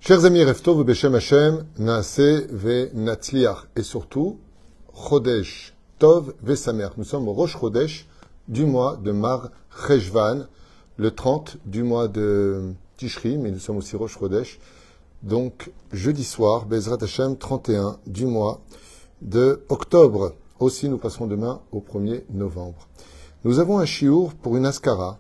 Chers amis, Reftov Beshem Hashem, Naase ve Natzliach, et surtout, Chodesh Tov ve Sameach. Nous sommes au Rosh Chodesh du mois de Mar Cheshvan, le 30 du mois de Tishri, mais nous sommes aussi Rosh Chodesh. Donc, jeudi soir, Bezrat Hashem, 31 du mois de octobre. Aussi, nous passerons demain au 1er novembre. Nous avons un chiour pour une askara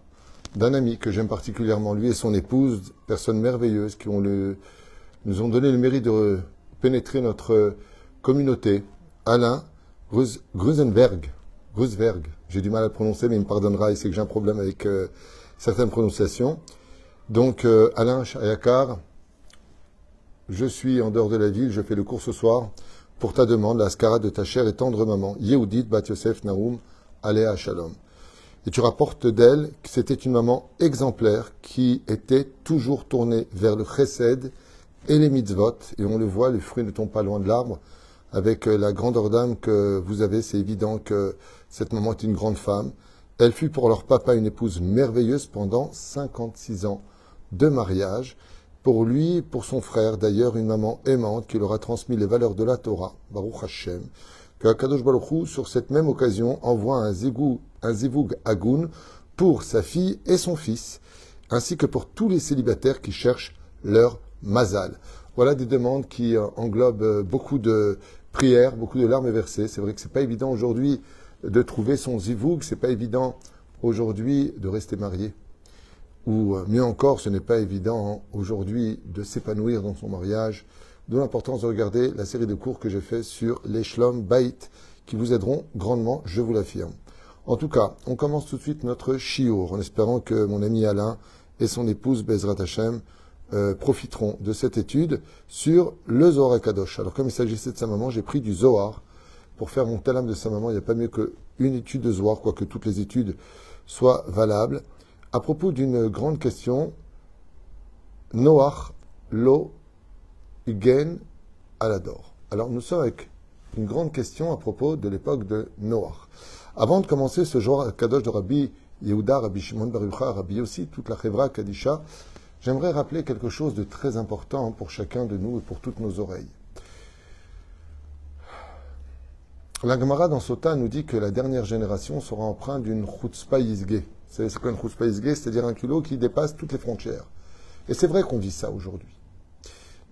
d'un ami que j'aime particulièrement, lui et son épouse, personnes merveilleuses qui nous ont donné le mérite de pénétrer notre communauté. Alain Gruzenberg. J'ai du mal à le prononcer, mais il me pardonnera, il sait que j'ai un problème avec certaines prononciations. Donc, Alain Chayakar, je suis en dehors de la ville, je fais le cours ce soir pour ta demande, la askara de ta chère et tendre maman, Yehudit Bat Yosef Naoum, Alea Shalom. Et tu rapportes d'elle que c'était une maman exemplaire qui était toujours tournée vers le chesed et les mitzvot. Et on le voit, le fruit ne tombe pas loin de l'arbre. Avec la grandeur d'âme que vous avez, c'est évident que cette maman est une grande femme. Elle fut pour leur papa une épouse merveilleuse pendant 56 ans de mariage. Pour lui, pour son frère, d'ailleurs, une maman aimante qui leur a transmis les valeurs de la Torah, Baruch Hashem, que Akadosh Baruch Hu, sur cette même occasion, envoie un zivug agoun pour sa fille et son fils, ainsi que pour tous les célibataires qui cherchent leur mazal. Voilà des demandes qui englobent beaucoup de prières, beaucoup de larmes versées. C'est vrai que c'est pas évident aujourd'hui de trouver son zivug, c'est pas évident aujourd'hui de rester marié. Ou mieux encore, ce n'est pas évident aujourd'hui de s'épanouir dans son mariage. D'où l'importance de regarder la série de cours que j'ai fait sur les Shlom Bait, qui vous aideront grandement, je vous l'affirme. En tout cas, on commence tout de suite notre shiur, en espérant que mon ami Alain et son épouse Bezrat Hashem profiteront de cette étude sur le Zohar HaKadosh. Alors comme il s'agissait de sa maman, j'ai pris du Zohar pour faire mon talam de sa maman. Il n'y a pas mieux qu'une étude de Zohar, quoique toutes les études soient valables. À propos d'une grande question, Noach lo Igen Alador. Alors nous sommes avec une grande question à propos de l'époque de Noach. Avant de commencer ce Zohar HaKadosh de Rabbi Yehuda, Rabbi Shimon Bar Yochai, Rabbi Yossi, toute la Chevra Kadisha, j'aimerais rappeler quelque chose de très important pour chacun de nous et pour toutes nos oreilles. La Gemara dans Sota nous dit que la dernière génération sera empreinte d'une chutzpah yisgeh. Vous savez c'est quoi une chutzpah yisgeh? C'est-à-dire un culot qui dépasse toutes les frontières. Et c'est vrai qu'on vit ça aujourd'hui.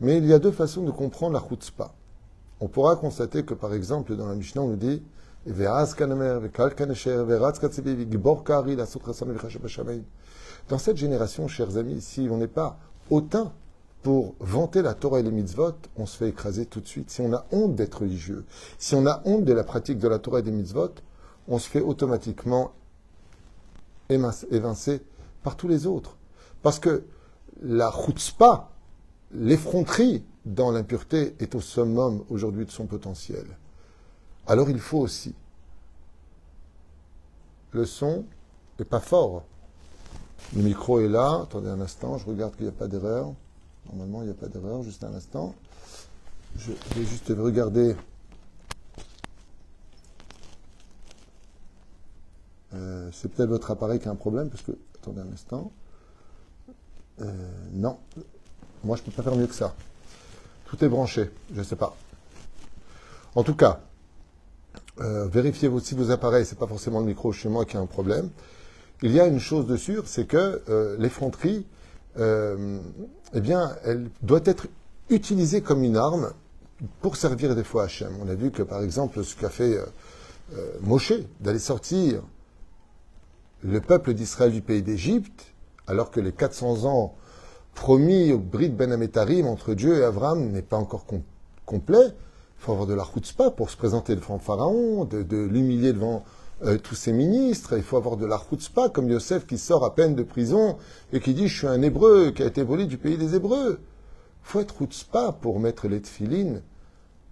Mais il y a deux façons de comprendre la chutzpah. On pourra constater que par exemple dans la Mishnah on nous dit dans cette génération, chers amis, si on n'est pas hautain pour vanter la Torah et les mitzvot, on se fait écraser tout de suite. Si on a honte d'être religieux, si on a honte de la pratique de la Torah et des mitzvot, on se fait automatiquement évincer par tous les autres. Parce que la chutzpah, l'effronterie dans l'impureté est au summum aujourd'hui de son potentiel. Alors il faut aussi. Le son n'est pas fort. Le micro est là. Attendez un instant, je regarde qu'il n'y a pas d'erreur. Normalement, il n'y a pas d'erreur. Juste un instant. Je vais juste regarder. C'est peut-être votre appareil qui a un problème, parce que... Attendez un instant. Non. Moi, je ne peux pas faire mieux que ça. Tout est branché. Je ne sais pas. En tout cas, vérifiez aussi vos appareils. Ce n'est pas forcément le micro chez moi qui a un problème. Il y a une chose de sûre, c'est que l'effronterie, eh bien, elle doit être utilisée comme une arme pour servir des fois Hachem. On a vu que, par exemple, ce qu'a fait Moshe, d'aller sortir le peuple d'Israël du pays d'Égypte, alors que les 400 ans promis au Brit Ben Ametarim entre Dieu et Abraham n'est pas encore complet. Il faut avoir de la chutzpah pour se présenter devant Pharaon, de l'humilier devant tous ses ministres. Il faut avoir de la chutzpah, comme Yosef qui sort à peine de prison et qui dit « Je suis un Hébreu qui a été volé du pays des Hébreux ». Il faut être chutzpah pour mettre les tefilines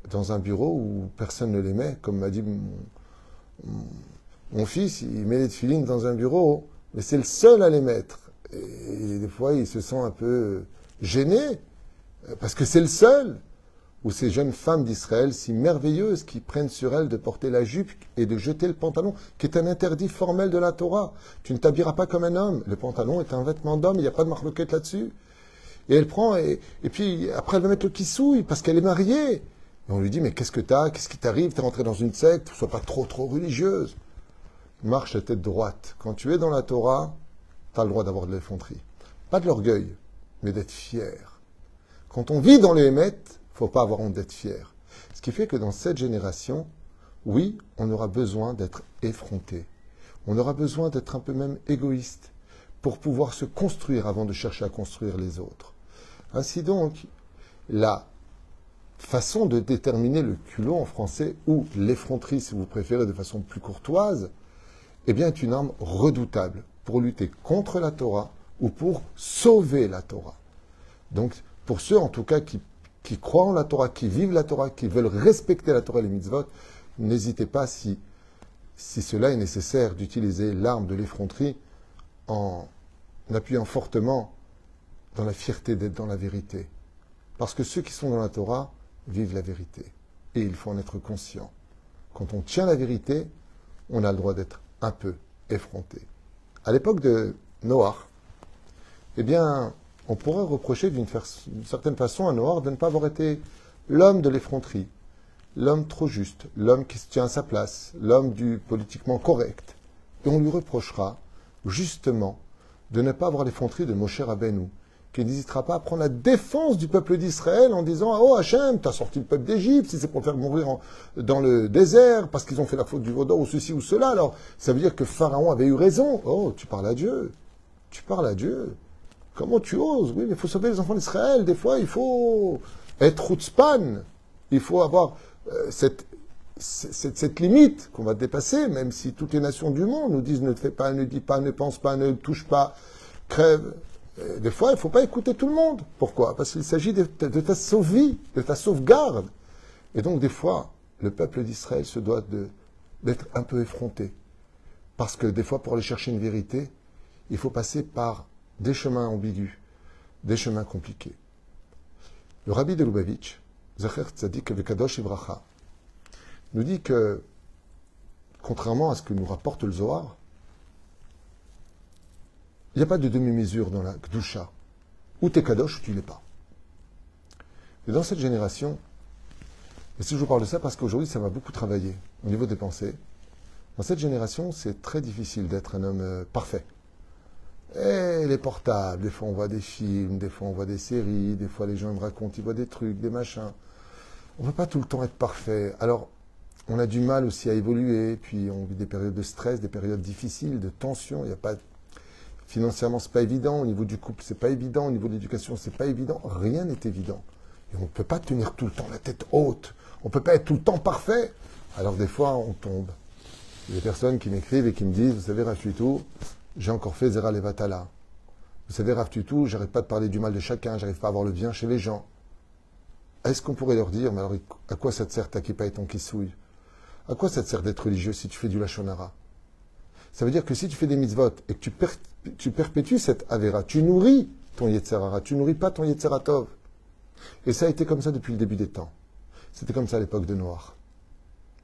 dans un bureau où personne ne les met. Comme m'a dit mon fils, il met les tefilines dans un bureau, mais c'est le seul à les mettre. Et des fois, il se sent un peu gêné, parce que c'est le seul. Ou ces jeunes femmes d'Israël si merveilleuses qui prennent sur elles de porter la jupe et de jeter le pantalon, qui est un interdit formel de la Torah. Tu ne t'habilleras pas comme un homme. Le pantalon est un vêtement d'homme, il n'y a pas de marloquette là-dessus. Et elle prend, et puis après elle va mettre le kissouille parce qu'elle est mariée. Et on lui dit, mais qu'est-ce que t'as? Qu'est-ce qui t'arrive? T'es rentrée dans une secte, sois pas trop religieuse. Marche la tête droite. Quand tu es dans la Torah, t'as le droit d'avoir de l'effronterie. Pas de l'orgueil, mais d'être fier. Quand on vit dans les émettes, faut pas avoir honte d'être fier. Ce qui fait que dans cette génération, oui, on aura besoin d'être effronté. On aura besoin d'être un peu même égoïste pour pouvoir se construire avant de chercher à construire les autres. Ainsi donc, la façon de déterminer le culot en français, ou l'effronterie si vous préférez de façon plus courtoise, eh bien est une arme redoutable pour lutter contre la Torah ou pour sauver la Torah. Donc, pour ceux en tout cas qui croient en la Torah, qui vivent la Torah, qui veulent respecter la Torah et les mitzvot, n'hésitez pas, si cela est nécessaire, d'utiliser l'arme de l'effronterie en appuyant fortement dans la fierté d'être dans la vérité. Parce que ceux qui sont dans la Torah vivent la vérité. Et il faut en être conscient. Quand on tient la vérité, on a le droit d'être un peu effronté. À l'époque de Noach, eh bien, on pourrait reprocher d'une certaine façon à Noach de ne pas avoir été l'homme de l'effronterie, l'homme trop juste, l'homme qui se tient à sa place, l'homme du politiquement correct. Et on lui reprochera justement de ne pas avoir l'effronterie de Moshe Rabbeinu, qui n'hésitera pas à prendre la défense du peuple d'Israël en disant « Oh Hachem, t'as sorti le peuple d'Égypte, si c'est pour le faire mourir dans le désert, parce qu'ils ont fait la faute du veau d'or ou ceci ou cela, alors ça veut dire que Pharaon avait eu raison. Oh, tu parles à Dieu. Tu parles à Dieu. Comment tu oses? Oui, mais il faut sauver les enfants d'Israël. Des fois, il faut être chutzpan. Il faut avoir cette limite qu'on va dépasser, même si toutes les nations du monde nous disent ne fais pas, ne dis pas, ne pense pas, ne touche pas, crève. Des fois, il ne faut pas écouter tout le monde. Pourquoi? Parce qu'il s'agit de ta sauvegarde, de ta sauvegarde. Et donc, des fois, le peuple d'Israël se doit d'être un peu effronté. Parce que des fois, pour aller chercher une vérité, il faut passer par des chemins ambigus, des chemins compliqués. Le rabbi de Lubavitch, Zecher Tzadik Vekadosh Ivracha, nous dit que, contrairement à ce que nous rapporte le Zohar, il n'y a pas de demi-mesure dans la Kedusha. Ou t'es Kadosh ou tu ne l'es pas. Et dans cette génération, et si je vous parle de ça, parce qu'aujourd'hui ça m'a beaucoup travaillé au niveau des pensées, dans cette génération, c'est très difficile d'être un homme parfait. Et les portables, des fois on voit des films, des fois on voit des séries, des fois les gens me racontent, ils voient des trucs, des machins. On ne peut pas tout le temps être parfait. Alors, on a du mal aussi à évoluer, puis on vit des périodes de stress, des périodes difficiles, de tension, il n'y a pas... Financièrement, c'est pas évident. Au niveau du couple, c'est pas évident. Au niveau de l'éducation, c'est pas évident. Rien n'est évident. Et on ne peut pas tenir tout le temps la tête haute. On ne peut pas être tout le temps parfait. Alors des fois, on tombe. Il y a des personnes qui m'écrivent et qui me disent, vous savez, Rav Tutu, j'ai encore fait Zera Levatala. Vous savez, Rav Tutu, j'arrive pas de parler du mal de chacun. J'arrive pas à avoir le bien chez les gens. Est-ce qu'on pourrait leur dire, mais alors, à quoi ça te sert ta kippa et ton kissouille? À quoi ça te sert d'être religieux si tu fais du lachonara? Ça veut dire que si tu fais des mitzvot et que tu perpétues cette avéra, tu nourris ton Yetzerara, tu nourris pas ton Yetzeratov. Et ça a été comme ça depuis le début des temps. C'était comme ça à l'époque de Noach.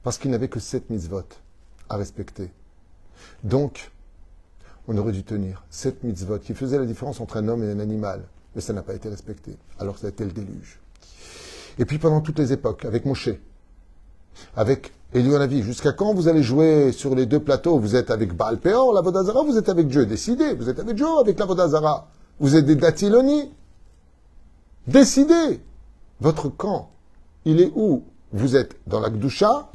Parce qu'il n'avait que 7 mitzvot à respecter. Donc, on aurait dû tenir 7 mitzvot qui faisaient la différence entre un homme et un animal. Mais ça n'a pas été respecté. Alors ça a été le déluge. Et puis pendant toutes les époques, avec Moshe, avec Elionavi, jusqu'à quand vous allez jouer sur les deux plateaux? Vous êtes avec Baal Peor, la Vodazara, vous êtes avec Dieu. Décidez, vous êtes avec Dieu, avec la Vodazara. Vous êtes des Datiloni. Décidez. Votre camp, il est où? Vous êtes dans la Gdusha,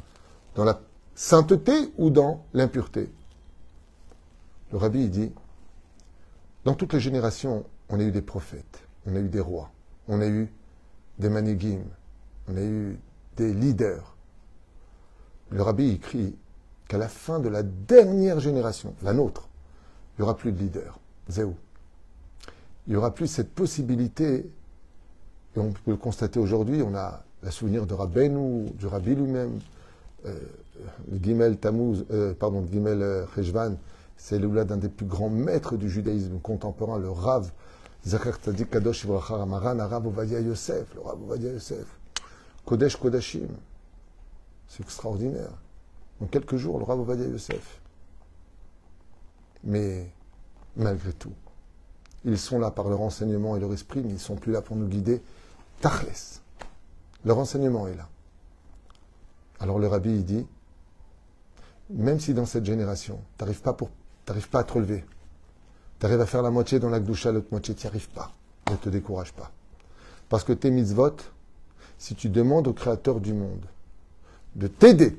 dans la sainteté ou dans l'impureté? Le rabbi, il dit, dans toutes les générations, on a eu des prophètes, on a eu des rois, on a eu des manigim, on a eu des leaders. Le rabbi écrit qu'à la fin de la dernière génération, la nôtre, il n'y aura plus de leader. Zéou. Il n'y aura plus cette possibilité, et on peut le constater aujourd'hui, on a le souvenir de Rabbeinu, du rabbi lui-même, le Gimel Tammuz, le Gimel Cheshvan, c'est l'oula d'un des plus grands maîtres du judaïsme contemporain, le Rav Zecher Tzadik Kadosh Ivracha Ramaran, Rav Ovadia Yosef, le Rav Ovadia Yosef, Kodesh Kodashim. C'est extraordinaire. En quelques jours, le Rav Ovadia Yosef. Mais malgré tout, Ils sont là par leur enseignement et leur esprit, mais ils ne sont plus là pour nous guider. Tachles. Leur enseignement est là. Alors le rabbi, il dit, même si dans cette génération, tu n'arrives pas à te relever, tu arrives à faire la moitié dans la Gdusha, l'autre moitié, tu n'y arrives pas. Ne te décourage pas. Parce que tes mitzvot, si tu demandes au Créateur du monde de t'aider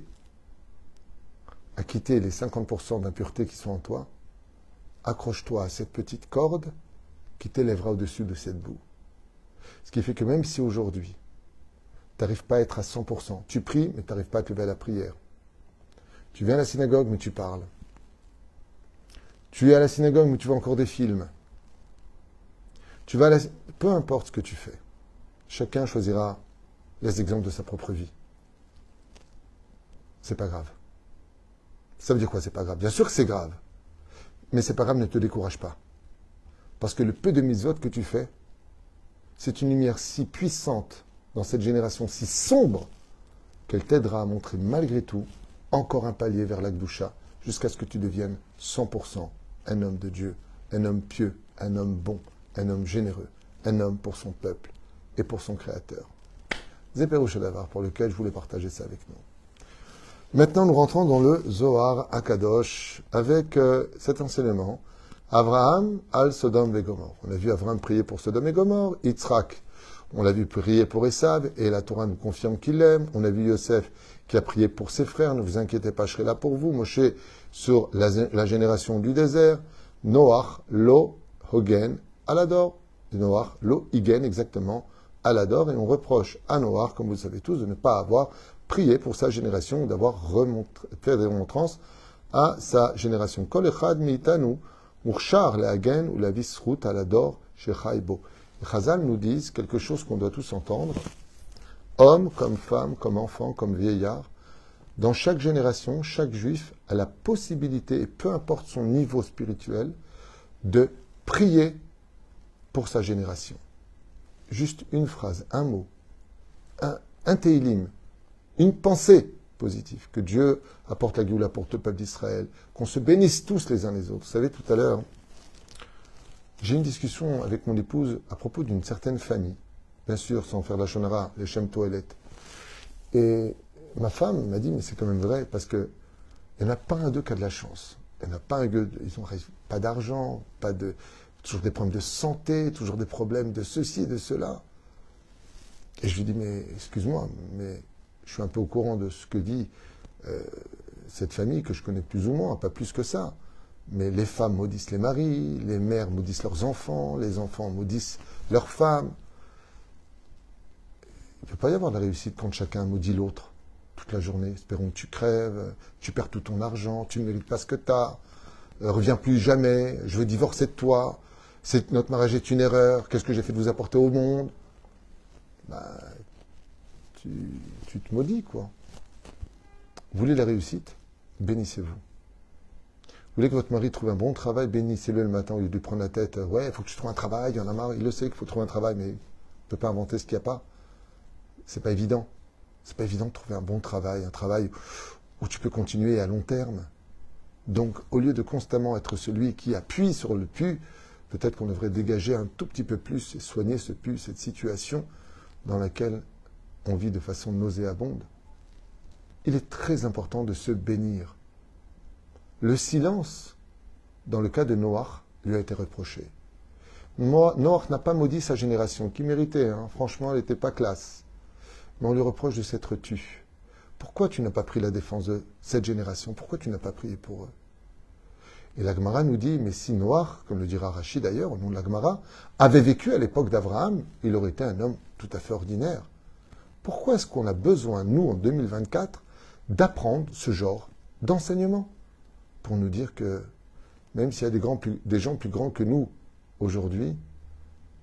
à quitter les 50% d'impureté qui sont en toi, accroche-toi à cette petite corde qui t'élèvera au-dessus de cette boue. Ce qui fait que même si aujourd'hui, tu n'arrives pas à être à 100%, tu pries, mais tu n'arrives pas à te lever à la prière. Tu viens à la synagogue, mais tu parles. Tu es à la synagogue, mais tu vois encore des films. Tu vas à peu importe ce que tu fais. Chacun choisira les exemples de sa propre vie. C'est pas grave. Ça veut dire quoi, c'est pas grave? Bien sûr que c'est grave. Mais c'est pas grave, ne te décourage pas. Parce que le peu de mitzvot que tu fais, c'est une lumière si puissante dans cette génération si sombre qu'elle t'aidera à montrer malgré tout encore un palier vers la Gdusha jusqu'à ce que tu deviennes 100% un homme de Dieu, un homme pieux, un homme bon, un homme généreux, un homme pour son peuple et pour son Créateur. Zéperouche Davar, pour lequel je voulais partager ça avec nous. Maintenant, nous rentrons dans le Zohar Akadosh avec cet enseignement. Abraham al Sodom et Gomor. On a vu Abraham prier pour Sodome et Gomor. Yitzhak, on l'a vu prier pour Esav, et la Torah nous confirme qu'il l'aime. On a vu Yosef qui a prié pour ses frères. Ne vous inquiétez pas, je serai là pour vous. Moshe sur la génération du désert. Noach, Lo, Hogen, Alador. Noach, Lo, Igen, exactement, Alador. Et on reproche à Noach, comme vous le savez tous, de ne pas avoir prié pour sa génération, d'avoir fait des remontrances à sa génération. Kol echad mi'itanu Murchar la Hagen ou la Visrout à l'Ador chez Chaïbo. Les Chazal nous disent quelque chose qu'on doit tous entendre. Homme, comme femme, comme enfant, comme vieillard, dans chaque génération, chaque juif a la possibilité, et peu importe son niveau spirituel, de prier pour sa génération. Juste une phrase, un mot, un télim, une pensée positive, que Dieu apporte la Géoula pour tout le peuple d'Israël, qu'on se bénisse tous les uns les autres. Vous savez, tout à l'heure, j'ai eu une discussion avec mon épouse à propos d'une certaine famille, bien sûr, sans faire la shonara, les Shem Toilet. Et ma femme m'a dit, mais c'est quand même vrai, parce que il n'y en a pas un d'eux qui a de la chance. Il n'y en a pas un d'eux, ils n'ont pas d'argent, toujours des problèmes de santé, toujours des problèmes de ceci et de cela. Et je lui dis, mais excuse-moi, mais je suis un peu au courant de ce que dit cette famille que je connais plus ou moins, pas plus que ça. Mais les femmes maudissent les maris, les mères maudissent leurs enfants, les enfants maudissent leurs femmes. Il ne peut pas y avoir de la réussite quand chacun maudit l'autre toute la journée. Espérons que tu crèves, tu perds tout ton argent, tu ne mérites pas ce que tu as, reviens plus jamais, je veux divorcer de toi, notre mariage est une erreur, qu'est-ce que j'ai fait de vous apporter au monde? Tu te maudis, quoi. Vous voulez la réussite? Bénissez-vous. Vous voulez que votre mari trouve un bon travail? Bénissez-le le matin au lieu de lui prendre la tête. Ouais, il faut que tu trouves un travail, il y en a marre. Il le sait qu'il faut trouver un travail, mais il ne peut pas inventer ce qu'il n'y a pas. C'est pas évident. C'est pas évident de trouver un bon travail, un travail où tu peux continuer à long terme. Donc, au lieu de constamment être celui qui appuie sur le pu, peut-être qu'on devrait dégager un tout petit peu plus et soigner ce pu, cette situation dans laquelle on vit de façon nauséabonde. Il est très important de se bénir. Le silence, dans le cas de Noach, lui a été reproché. Noach n'a pas maudit sa génération, qui méritait, hein. Franchement, elle n'était pas classe. Mais on lui reproche de s'être tu. Pourquoi tu n'as pas pris la défense de cette génération? Pourquoi tu n'as pas prié pour eux? Et la Gemara nous dit, mais si Noach, comme le dira Rashi d'ailleurs, au nom de la Gemara, avait vécu à l'époque d'Abraham, il aurait été un homme tout à fait ordinaire. Pourquoi est-ce qu'on a besoin, nous, en 2024, d'apprendre ce genre d'enseignement? Pour nous dire que, même s'il y a des gens plus grands que nous aujourd'hui,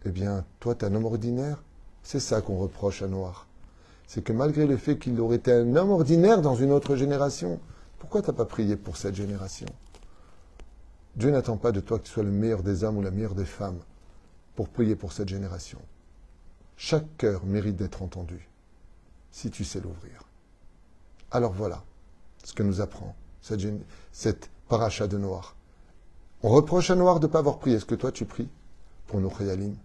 eh bien, toi, tu es un homme ordinaire. C'est ça qu'on reproche à Noach. C'est que malgré le fait qu'il aurait été un homme ordinaire dans une autre génération, pourquoi tu n'as pas prié pour cette génération? Dieu n'attend pas de toi que tu sois le meilleur des hommes ou la meilleure des femmes pour prier pour cette génération. Chaque cœur mérite d'être entendu, si tu sais l'ouvrir. Alors voilà ce que nous apprend cette paracha de Noach. On reproche à Noach de ne pas avoir prié. Est-ce que toi tu pries? pour nos khayalim,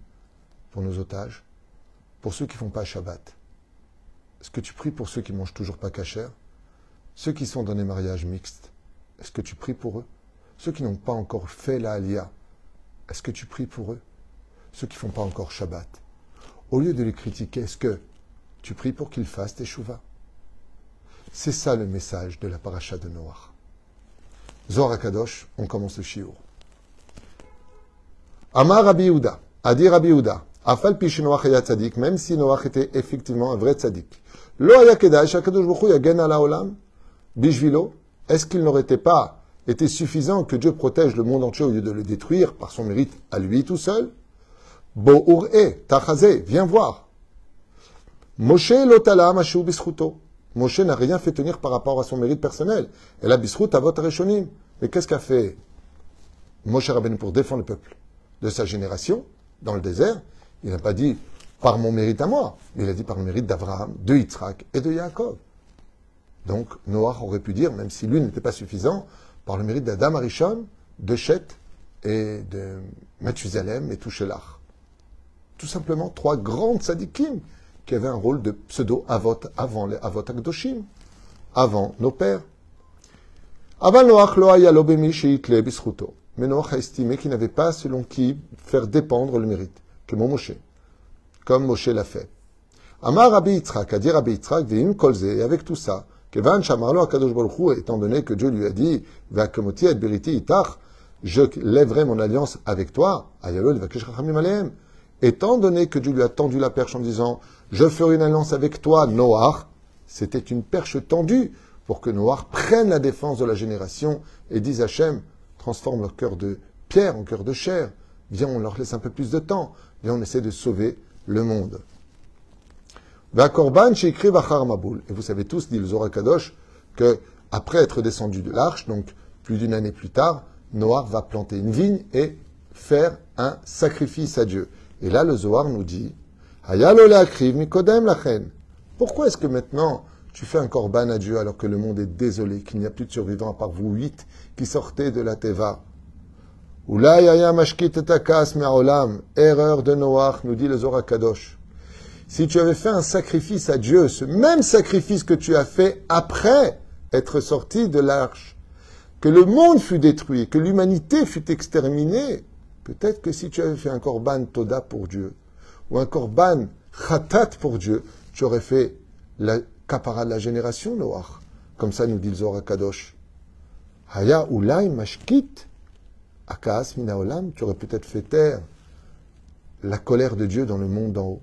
pour nos otages, pour ceux qui ne font pas Shabbat? Est-ce que tu pries pour ceux qui ne mangent toujours pas kasher? Ceux qui sont dans des mariages mixtes, est-ce que tu pries pour eux? Ceux qui n'ont pas encore fait la Aliyah, est-ce que tu pries pour eux? Ceux qui ne font pas encore Shabbat. Au lieu de les critiquer, est-ce que tu pries pour qu'ils fassent Teshuvah? C'est ça le message de la paracha de Noach. Zohar HaKadosh, on commence le shiur. Amar Rabbi Yehuda, a dit Rabbi Yehuda, Afal pi Noach haya tzadik, même si Noach était effectivement un vrai tzadik. Lo haya kedai shakadosh baruch hu yagen ala olam bishvilo. Est-ce qu'il n'aurait pas été suffisant que Dieu protège le monde entier au lieu de le détruire par son mérite à lui tout seul? Bo ur'e tachazé, viens voir. Moshe lotala mashu bischuto. Moshe n'a rien fait tenir par rapport à son mérite personnel. Et la bisrout avot areshonim. Mais qu'est-ce qu'a fait Moshe Rabbeinu pour défendre le peuple de sa génération dans le désert? Il n'a pas dit par mon mérite à moi. Il a dit par le mérite d'Abraham, de Yitzhak et de Yaakov. Donc Noach aurait pu dire, même si lui n'était pas suffisant, par le mérite d'Adam Arishon, de Chet et de Mathusalem et Touchelach. Tout simplement trois grandes sadikim qui avaient un rôle de pseudo-avot avant les avot akdoshim, avant nos pères. Aval Noach lo haya lo bemi sheitle bischuto. Mais Noach a estimé qu'il n'avait pas selon qui faire dépendre le mérite, que mon Moshe, comme Moshe l'a fait. Amar Rabbi Yitzhak, a dit Rabbi Yitzhak, ve'im kolze, et avec tout ça, kevan shamarlo akadosh baruch hu, étant donné que Dieu lui a dit, ve'akamoti et beriti itach, je lèverai mon alliance avec toi, ayalo levakesh chachamim alehem. Étant donné que Dieu lui a tendu la perche en disant, je ferai une alliance avec toi, Noach, c'était une perche tendue pour que Noach prenne la défense de la génération et dise Hachem, transforme leur cœur de pierre en cœur de chair. Viens, on leur laisse un peu plus de temps. Viens, on essaie de sauver le monde. Korban sheikri vachar maboul. Et vous savez tous, dit le Zohar HaKadosh, que après être descendu de l'arche, donc plus d'une année plus tard, Noach va planter une vigne et faire un sacrifice à Dieu. Et là, le Zohar nous dit, pourquoi est-ce que maintenant tu fais un korban à Dieu alors que le monde est désolé, qu'il n'y a plus de survivants à part vous 8 qui sortez de la Teva? Erreur de Noach, nous dit le Zohar HaKadosh. Si tu avais fait un sacrifice à Dieu, ce même sacrifice que tu as fait après être sorti de l'arche, que le monde fut détruit, que l'humanité fut exterminée, peut-être que si tu avais fait un korban toda pour Dieu, ou un korban khatat pour Dieu, tu aurais fait la kapara de la génération, Noach. Comme ça nous dit le Zohar HaKadosh. Haya ulay mashkit akas mina olam, tu aurais peut-être fait taire la colère de Dieu dans le monde d'en haut.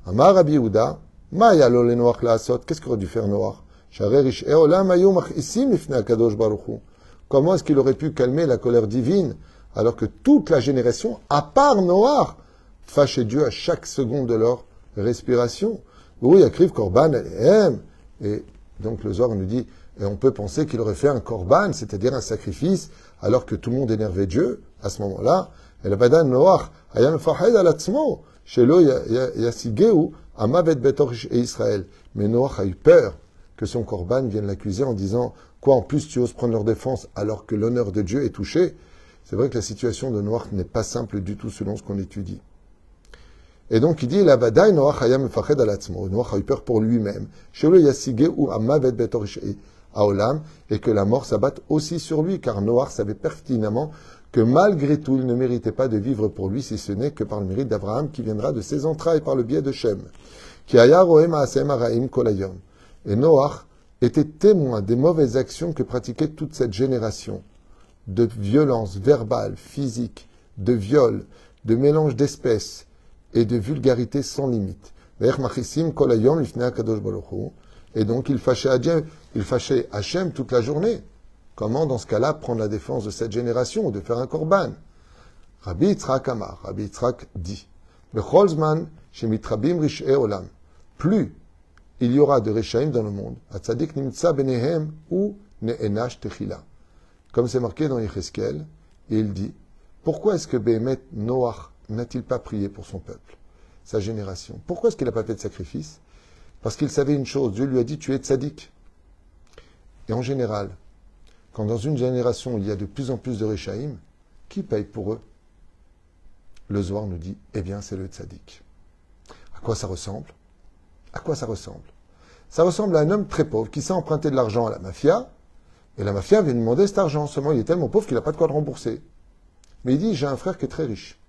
Amar Rabbi Yehuda, ma yalo le Noach la asot, qu'est-ce qu'aurait dû faire Noach? Sharer ish'e olam ayu machisim ifne akadosh baruch hu. Comment est-ce qu'il aurait pu calmer la colère divine alors que toute la génération, à part Noach, fâchait Dieu à chaque seconde de leur respiration? Oui, Yakriv Korban Alehem. Et donc le Zohar nous dit, et on peut penser qu'il aurait fait un Korban, c'est-à-dire un sacrifice, alors que tout le monde énervait Dieu, à ce moment-là. Et le Badan Noach, Ayam Fahed Alatzmo, Shelo Yasigeu, Amavet Betorish et Israël. Mais Noach a eu peur que son Korban vienne l'accuser en disant, quoi, en plus tu oses prendre leur défense alors que l'honneur de Dieu est touché? C'est vrai que la situation de Noach n'est pas simple du tout selon ce qu'on étudie. Et donc il dit, la badaï Noach hayam mefached alatzmo. Noach a eu peur pour lui-même. Shelo yasigeu amavet betorish haolam, et que la mort s'abatte aussi sur lui, car Noach savait pertinemment que malgré tout, il ne méritait pas de vivre pour lui, si ce n'est que par le mérite d'Abraham qui viendra de ses entrailles par le biais de Shem. Ki haya roem haasem haraim kol hayom. Et Noach était témoin des mauvaises actions que pratiquait toute cette génération, de violence verbale, physique, de viol, de mélange d'espèces et de vulgarité sans limite. Et donc il fâchait Hachem toute la journée. Comment, dans ce cas-là, prendre la défense de cette génération ou de faire un korban? Rabbi Yitzhak Amar, Rabbi Yitzhak dit, plus il y aura de Rechaim dans le monde, ou ne'enash techila. Comme c'est marqué dans Yecheskel, et il dit, pourquoi est-ce que Béhémet Noach n'a-t-il pas prié pour son peuple, sa génération? Pourquoi est-ce qu'il n'a pas fait de sacrifice? Parce qu'il savait une chose, Dieu lui a dit, tu es tzaddik. Et en général, quand dans une génération il y a de plus en plus de Rechaim, qui paye pour eux? Le Zohar nous dit, eh bien, c'est le tzaddik. À quoi ça ressemble? À quoi ça ressemble? Ça ressemble à un homme très pauvre qui s'est emprunté de l'argent à la mafia, et la mafia vient lui demander cet argent. Seulement, il est tellement pauvre qu'il n'a pas de quoi le rembourser. Mais il dit, j'ai un frère qui est très riche.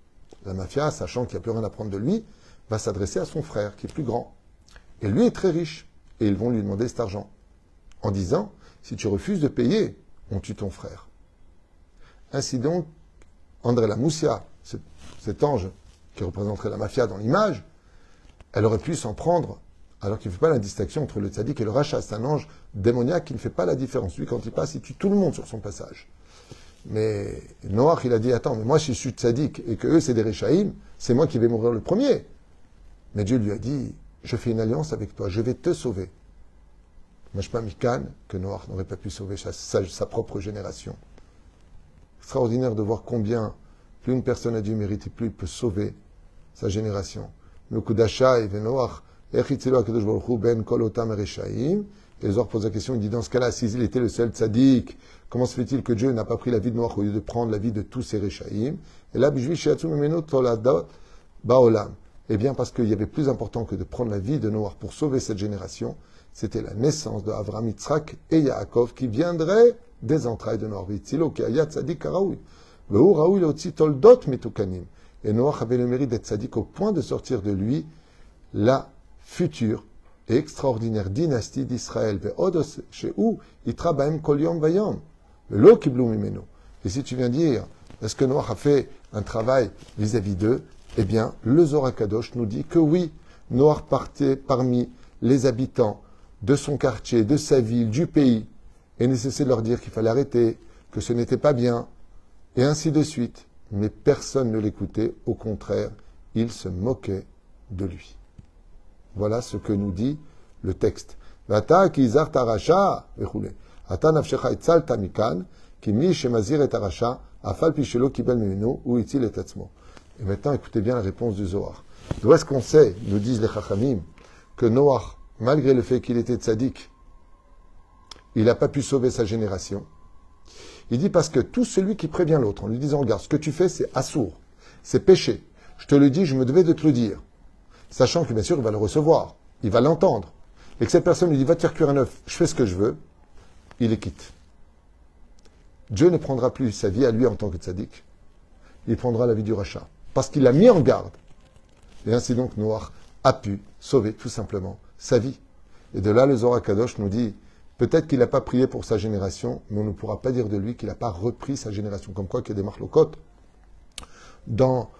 La mafia, sachant qu'il n'y a plus rien à prendre de lui, va s'adresser à son frère, qui est plus grand. Et lui est très riche. Et ils vont lui demander cet argent. En disant, si tu refuses de payer, on tue ton frère. Ainsi donc, André la Moussia, cet ange qui représenterait la mafia dans l'image, elle aurait pu s'en prendre, alors qu'il ne fait pas la distinction entre le tzaddik et le rachat. C'est un ange démoniaque qui ne fait pas la différence. Lui, quand il passe, il tue tout le monde sur son passage. Mais Noach, il a dit, attends, mais moi, si je suis tzaddik et que eux, c'est des réchaïm, c'est moi qui vais mourir le premier. Mais Dieu lui a dit, je fais une alliance avec toi, je vais te sauver. Mashpa Mikan, que Noach n'aurait pas pu sauver sa propre génération. Extraordinaire de voir combien plus une personne a du mérite et plus il peut sauver sa génération. Le coup d'achat, et Noach, et les Zohar pose la question, il dit dans ce cas-là, s'il était le seul tzaddik, comment se fait-il que Dieu n'a pas pris la vie de Noach au lieu de prendre la vie de tous ses réchaïm? Et là, eh bien, parce qu'il y avait plus important que de prendre la vie de Noach pour sauver cette génération, c'était la naissance de Avraham, Yitzhak et Yaakov qui viendraient des entrailles de Noach. Et Noach avait le mérite d'être tzaddik au point de sortir de lui la future et extraordinaire dynastie d'Israël. Et si tu viens dire, est-ce que Noach a fait un travail vis-à-vis d'eux? Eh bien, le Zohar Kadosh nous dit que oui, Noach partait parmi les habitants de son quartier, de sa ville, du pays, et ne cessait de leur dire qu'il fallait arrêter, que ce n'était pas bien, et ainsi de suite. Mais personne ne l'écoutait, au contraire, il se moquait de lui. Voilà ce que nous dit le texte. Et maintenant, écoutez bien la réponse du Zohar. D'où est-ce qu'on sait, nous disent les Chachamim, que Noach, malgré le fait qu'il était tzaddik, il n'a pas pu sauver sa génération? Il dit parce que tout celui qui prévient l'autre en lui disant, regarde, ce que tu fais, c'est assourd, c'est péché. Je te le dis, je me devais de te le dire. Sachant que bien sûr, il va le recevoir, il va l'entendre. Et que cette personne lui dit, va te faire cuire un œuf, je fais ce que je veux, il est quitte. Dieu ne prendra plus sa vie à lui en tant que tzaddik, il prendra la vie du rachat. Parce qu'il l'a mis en garde. Et ainsi donc, Noach a pu sauver tout simplement sa vie. Et de là, le Zohar Kadosh nous dit, peut-être qu'il n'a pas prié pour sa génération, mais on ne pourra pas dire de lui qu'il n'a pas repris sa génération. Comme quoi qu'il y a des marlocotes dans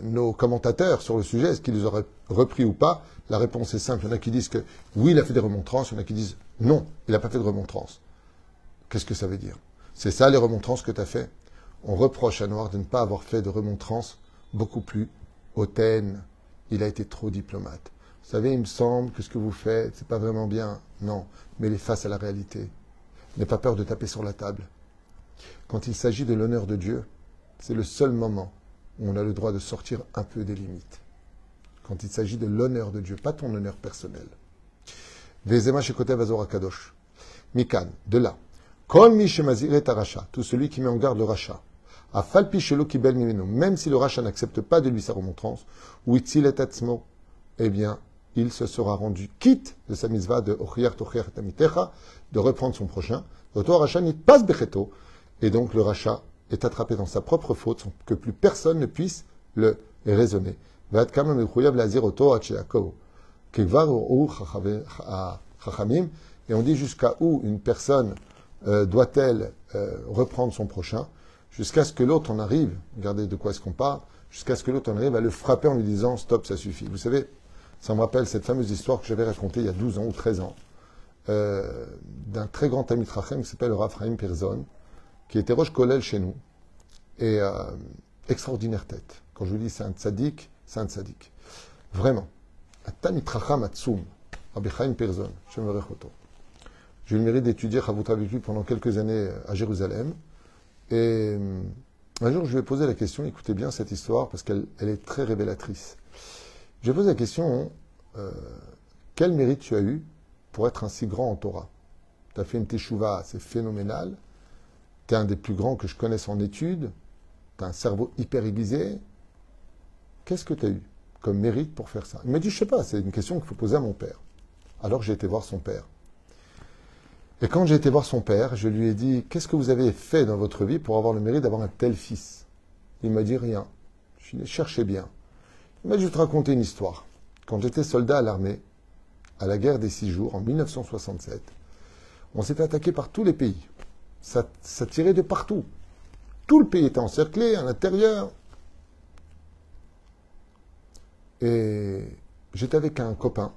nos commentateurs sur le sujet, est-ce qu'il les aurait repris ou pas? La réponse est simple. Il y en a qui disent que oui, il a fait des remontrances, il y en a qui disent non, il n'a pas fait de remontrances. Qu'est-ce que ça veut dire? C'est ça les remontrances que tu as fait? On reproche à Noach de ne pas avoir fait de remontrances beaucoup plus hautaines. Il a été trop diplomate. Vous savez, il me semble que ce que vous faites, c'est pas vraiment bien. Non, mais il est face à la réalité. N'aie pas peur de taper sur la table. Quand il s'agit de l'honneur de Dieu, c'est le seul moment où on a le droit de sortir un peu des limites. Quand il s'agit de l'honneur de Dieu, pas ton honneur personnel. Vezema shekotev Zohar Kadosh. Mikan, de là. Kol mi shemazir et aracha, tout celui qui met en garde le rachat. Afal pichelo kibel mimeno, même si le rachat n'accepte pas de lui sa remontrance, ou itzil et atzmo, eh bien, il se sera rendu quitte de sa mitzvah de Ochiach Tochiach Tamitecha, de reprendre son prochain. Auto rachat nit pas becheto, et donc le rachat est attrapé dans sa propre faute, sans que plus personne ne puisse le raisonner. Et on dit jusqu'à où une personne doit-elle reprendre son prochain, jusqu'à ce que l'autre en arrive, regardez de quoi est-ce qu'on parle, jusqu'à ce que l'autre en arrive à le frapper en lui disant « stop, ça suffit ». Vous savez, ça me rappelle cette fameuse histoire que j'avais racontée il y a 12 ans ou 13 ans, d'un très grand ami Trachem qui s'appelle Rav Chaim Pirzon, qui était Rosh Kollel chez nous, et extraordinaire tête. Quand je vous dis c'est un tzaddik, c'est un tzaddik. Vraiment. Atani Tracham Atsum, Rabbi Chaim Pirzon, je me rechoto. J'ai eu le mérite d'étudier Chavut avec lui pendant quelques années à Jérusalem. Et un jour, je lui ai posé la question, écoutez bien cette histoire, parce qu'elle est très révélatrice. Je lui ai posé la question, quel mérite tu as eu pour être un si grand en Torah? Tu as fait une teshuva, c'est phénoménal. Tu es un des plus grands que je connaisse en études. Tu as un cerveau hyper aiguisé. qu'est-ce que tu as eu comme mérite pour faire ça? Il m'a dit, je sais pas, c'est une question qu'il faut poser à mon père. Alors j'ai été voir son père. Et quand j'ai été voir son père, je lui ai dit, qu'est-ce que vous avez fait dans votre vie pour avoir le mérite d'avoir un tel fils? Il m'a dit rien. Je lui ai dit, cherchez bien. Il m'a dit, je vais te raconter une histoire. Quand j'étais soldat à l'armée, à la guerre des 6 jours, en 1967, on s'est fait attaquer par tous les pays. Ça tirait de partout. Tout le pays était encerclé, à l'intérieur. Et j'étais avec un copain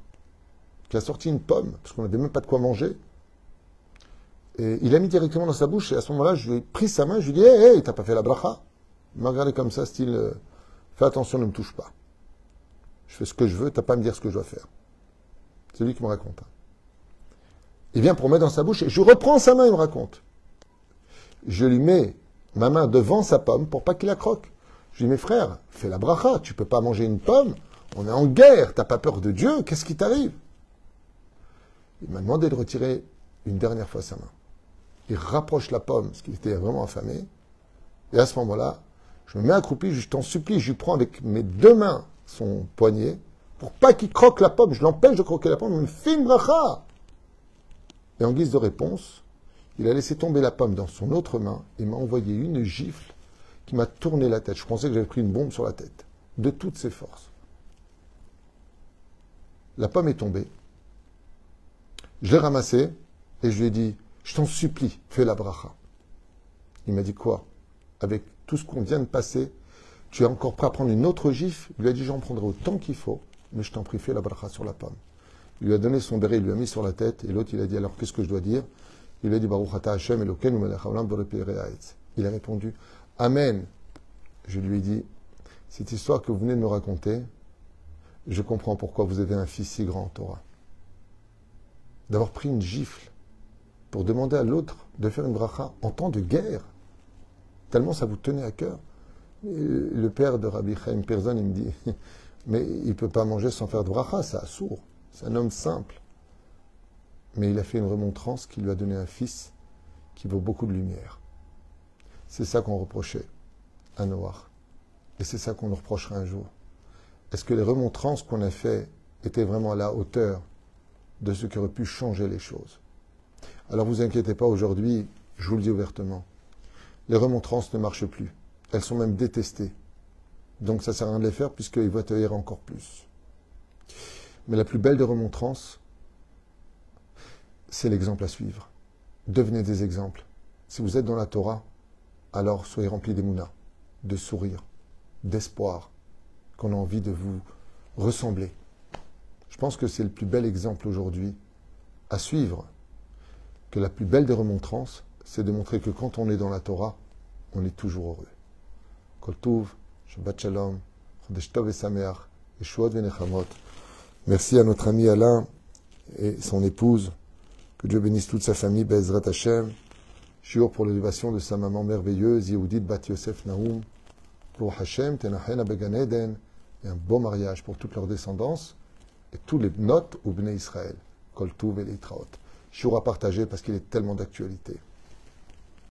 qui a sorti une pomme, parce qu'on n'avait même pas de quoi manger. Et il a mis directement dans sa bouche, et à ce moment-là, je lui ai pris sa main, je lui ai dit, hey, t'as pas fait la bracha? Il m'a regardé comme ça, style, fais attention, ne me touche pas. Je fais ce que je veux, t'as pas à me dire ce que je dois faire. C'est lui qui me raconte. Il vient pour mettre dans sa bouche, et je reprends sa main, il me raconte. Je lui mets ma main devant sa pomme pour pas qu'il la croque. Je lui dis, mes frères, fais la bracha, tu peux pas manger une pomme, on est en guerre, t'as pas peur de Dieu, qu'est-ce qui t'arrive? Il m'a demandé de retirer une dernière fois sa main. Il rapproche la pomme, parce qu'il était vraiment affamé, et à ce moment-là, je me mets accroupi, je t'en supplie, je lui prends avec mes 2 mains son poignet, pour pas qu'il croque la pomme, je l'empêche de croquer la pomme, il me fait une bracha. Et en guise de réponse, il a laissé tomber la pomme dans son autre main et m'a envoyé une gifle qui m'a tourné la tête. Je pensais que j'avais pris une bombe sur la tête, de toutes ses forces. La pomme est tombée. Je l'ai ramassée et je lui ai dit, je t'en supplie, fais la bracha. Il m'a dit quoi? Avec tout ce qu'on vient de passer, tu es encore prêt à prendre une autre gifle? Il lui a dit, j'en prendrai autant qu'il faut, mais je t'en prie, fais la bracha sur la pomme. Il lui a donné son béret, il lui a mis sur la tête, et l'autre, il a dit, alors qu'est-ce que je dois dire? Il lui a dit, Baruch ata Hashem Elokeinu melech haolam borei haaretz. Il a répondu, Amen. Je lui ai dit, cette histoire que vous venez de me raconter, je comprends pourquoi vous avez un fils si grand en Torah. D'avoir pris une gifle pour demander à l'autre de faire une bracha en temps de guerre, tellement ça vous tenait à cœur. Et le père de Rabbi Chaim Perzon, il me dit, mais il ne peut pas manger sans faire de bracha, c'est assourd, c'est un homme simple. Mais il a fait une remontrance qui lui a donné un fils qui vaut beaucoup de lumière. C'est ça qu'on reprochait à Noach. Et c'est ça qu'on nous reprochera un jour. Est-ce que les remontrances qu'on a faites étaient vraiment à la hauteur de ce qui aurait pu changer les choses? Alors vous inquiétez pas, aujourd'hui, je vous le dis ouvertement, les remontrances ne marchent plus. Elles sont même détestées. Donc ça ne sert à rien de les faire puisqu'ils vont te haïr encore plus. Mais la plus belle des remontrances, c'est l'exemple à suivre. Devenez des exemples. Si vous êtes dans la Torah, alors soyez remplis d'émouna, de sourire, d'espoir, qu'on a envie de vous ressembler. Je pense que c'est le plus bel exemple aujourd'hui à suivre, que la plus belle des remontrances, c'est de montrer que quand on est dans la Torah, on est toujours heureux. Kol Tuv, Shabbat Shalom, Chodesh Tov et Sameach, Yeshuot Venechamot. Merci à notre ami Alain et son épouse. Que Dieu bénisse toute sa famille, Be'ezrat Hashem. Shiur pour l'élévation de sa maman merveilleuse, Yehudit Bat Yosef Naoum. Pour Hashem, Tenachena Began Eden. Et un beau mariage pour toute leur descendance. Et tous les notes ou Bnei Israël. Kol Tuv et Leitraot. Shiur à partager parce qu'il est tellement d'actualité.